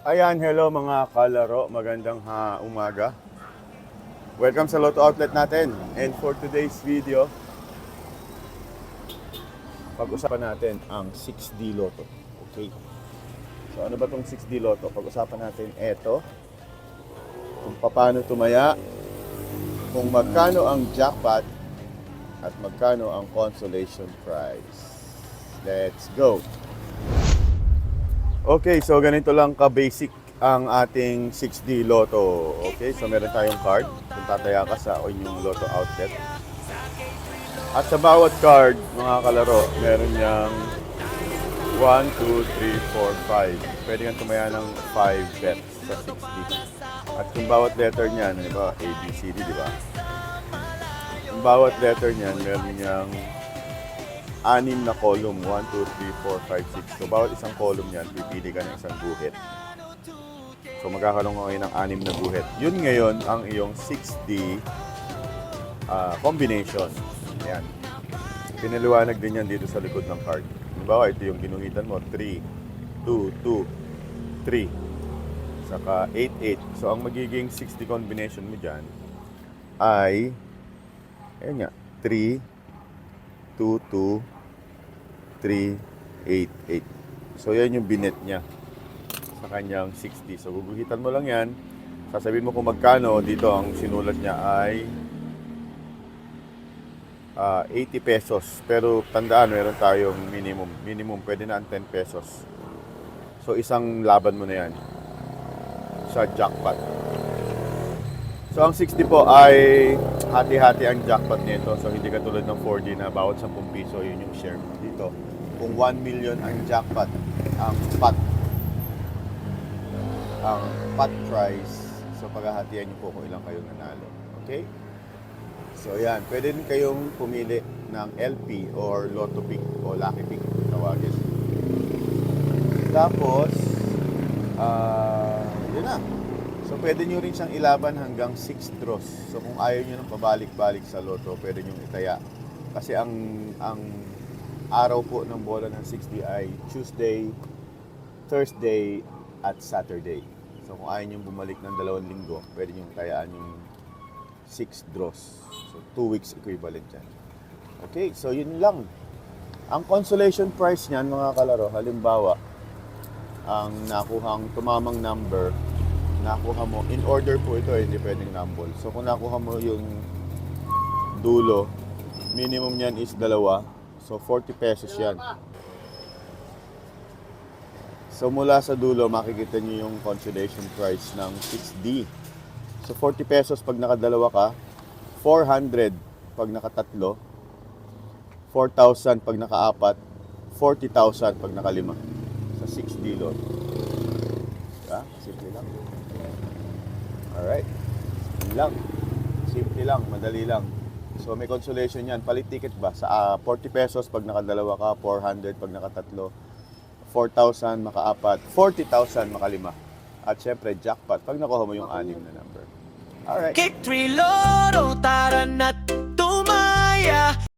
Ayan, hello mga kalaro. Magandang umaga. Welcome sa Lotto Outlet natin. And for today's video, pag-usapan natin ang 6D Lotto. Okay. So ano ba tong 6D Lotto? Pag-usapan natin ito, kung paano tumaya, kung magkano ang jackpot, at magkano ang consolation prize. Let's go! Okay, so ganito lang ka-basic ang ating 6D Lotto. Okay, so meron tayong card. Kung tataya ka sa inyong Lotto outlet. At sa bawat card, mga kalaro, meron niyang 1, 2, 3, 4, 5. Pwede kang tumaya ng 5 bets sa 6D. At kung bawat letter niyan, di ba, A, B, C, D, di ba? Kung bawat letter niyan, meron niyang 6 na column, 1, 2, 3, 4, 5, 6. So, bawat isang column niyan, pipili ka ng isang guhit. So, magkakaroon ka ngayon ng 6 na guhit. Yun ngayon ang iyong 6D combination. Ayan. Pinaliwanag din yan dito sa likod ng card. Halimbawa, ito yung ginuhitan mo, 3, 2, 2, 3. Saka 8, 8. So, ang magiging 6D combination mo dyan ay, ayan nga, 3, 2, 2, 3, 8, 8. So, yan yung binet niya sa kanyang 60. So, guguhitan mo lang yan. Sasabihin mo kung magkano. Dito, ang sinulat niya ay 80 pesos. Pero, tandaan, meron tayong minimum. Minimum, pwede na ang 10 pesos. So, isang laban mo na yan sa jackpot. So, ang 60 po ay hati-hati ang jackpot nito. So, hindi katulad ng 4D na bawat 10 piso, yun yung share mo dito. Kung 1 million ang jackpot, ang pot price, so paghahatian niyo po kung ilang kayong nanalo. Okay? So, yan. Pwede din kayong pumili ng LP or Lotto Pick o Lucky Pick, tawagin. Tapos, yun na. So, pwede nyo rin siyang ilaban hanggang 6 draws. So, kung ayaw nyo nang pabalik-balik sa Lotto, pwede nyo itaya. Kasi ang araw po ng bola ng 6D ay Tuesday, Thursday, at Saturday. So, kung ayaw nyo bumalik ng 2 linggo, pwede nyo itayaan yung 6 draws. So, 2 weeks equivalent yan. Okay, so yun lang. Ang consolation prize niyan, mga kalaro, halimbawa, ang nakuhang tumamang number, nakuha mo, in order po ito, hindi pwedeng number. So, kung nakuha mo yung dulo, minimum niyan is 2. So, 40 pesos yan. So, mula sa dulo, makikita niyo yung consolation prize ng 6D. So, 40 pesos pag nakadalawa ka, 400 pag nakatatlo, 4,000 pag nakaapat, 40,000 pag nakalima. Sa 6D lot. Diba? Simple lang. Alright. Yun lang. Simple lang, madali lang. So, may consolation yan. Palit ticket ba? Sa 40 pesos pag nakadalawa ka, 400 pag nakatatlo, 4,000 makaapat, 40,000 makalima. At syempre, jackpot pag nakuha mo yung 6 na number. Alright. Kick 3 Lotto, tara na't tumaya.